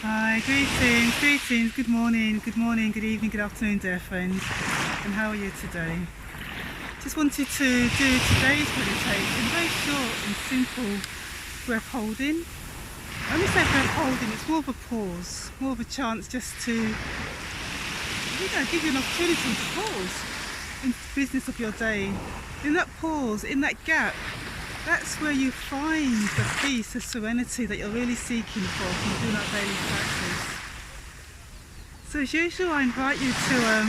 Hi, greetings, good morning, good evening, good afternoon, dear friends. And how are you today? Just wanted to do today's meditation, very short and simple breath holding. When we say breath holding, it's more of a pause, more of a chance just to, give you an opportunity to pause in the business of your day. In that pause, in that gap, that's where you find the peace, the serenity that you're really seeking for from doing that daily practice. So as usual, I invite you to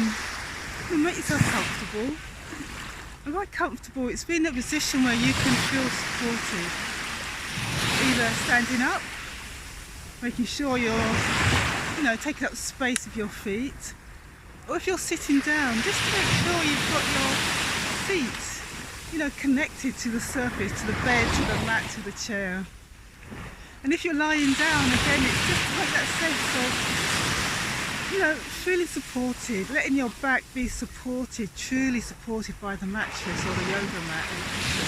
make yourself comfortable. And by comfortable, it's being in a position where you can feel supported. Either standing up, making sure you're taking up space with your feet, or if you're sitting down, just to make sure you've got your feet connected to the surface, to the bed, to the mat, to the chair. And if you're lying down, again, it's just like that sense of, feeling supported, letting your back be supported, truly supported by the mattress or the yoga mat or the cushion.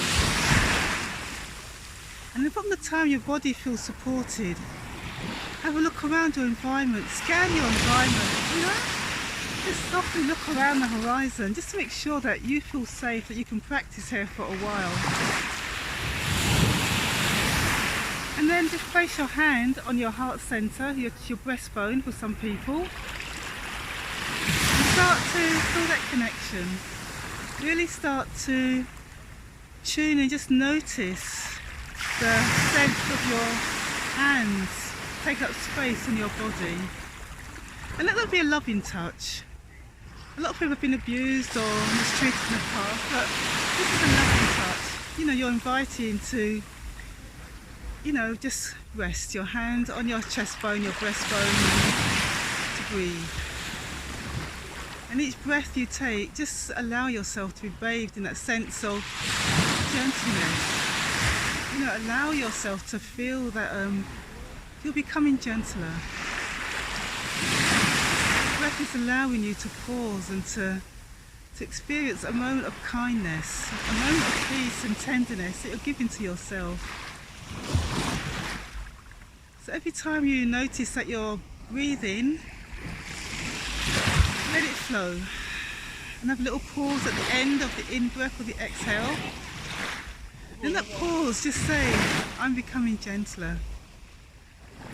And then from the time your body feels supported, have a look around your environment, scan your environment, just softly look around the horizon just to make sure that you feel safe, that you can practice here for a while. And then just place your hand on your heart center, your breastbone for some people, and start to feel that connection. Really start to tune and just notice the sense of your hands take up space in your body. And let that be a loving touch. A lot of people have been abused or mistreated in the past, but this is a loving touch. You're inviting to, just rest your hand on your chest bone, your breastbone, to breathe. And each breath you take, just allow yourself to be bathed in that sense of gentleness. Allow yourself to feel that you're becoming gentler. Breath is allowing you to pause and to experience a moment of kindness, a moment of peace and tenderness that you're giving to yourself. So every time you notice that you're breathing, let it flow. And have a little pause at the end of the in-breath or the exhale. In that pause, just say, I'm becoming gentler.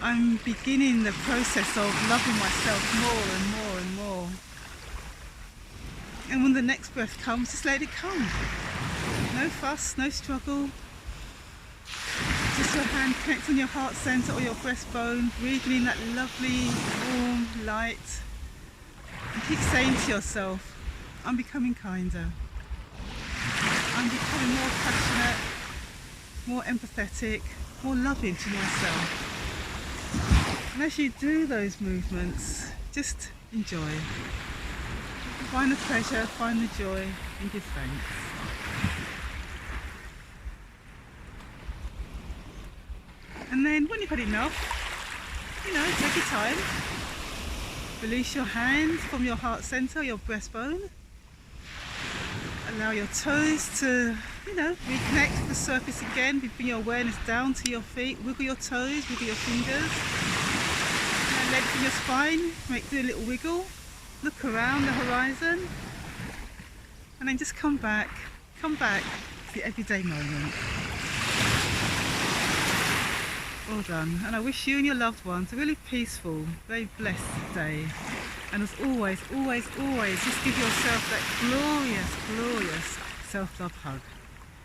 I'm beginning the process of loving myself more and more and more. And when the next breath comes, just let it come. No fuss, no struggle. Just your hand connects on your heart center or your breastbone, breathing in that lovely, warm light. And keep saying to yourself, I'm becoming kinder. I'm becoming more passionate, more empathetic, more loving to myself. And as you do those movements, just enjoy. Find the pleasure, find the joy, and give thanks. And then when you've had enough, take your time. Release your hands from your heart center, your breastbone. Allow your toes to, reconnect to the surface again. Bring your awareness down to your feet. Wiggle your toes, wiggle your fingers. Lengthen your spine, do a little wiggle, look around the horizon, and then just come back to the everyday moment. Well done, and I wish you and your loved ones a really peaceful, very blessed day. And as always, always, always, just give yourself that glorious, glorious self-love hug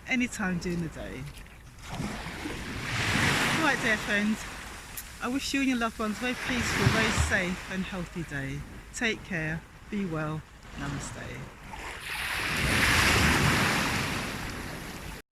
anytime during the day. Alright, dear friends, I wish you and your loved ones a very peaceful, very safe and healthy day. Take care, be well, namaste.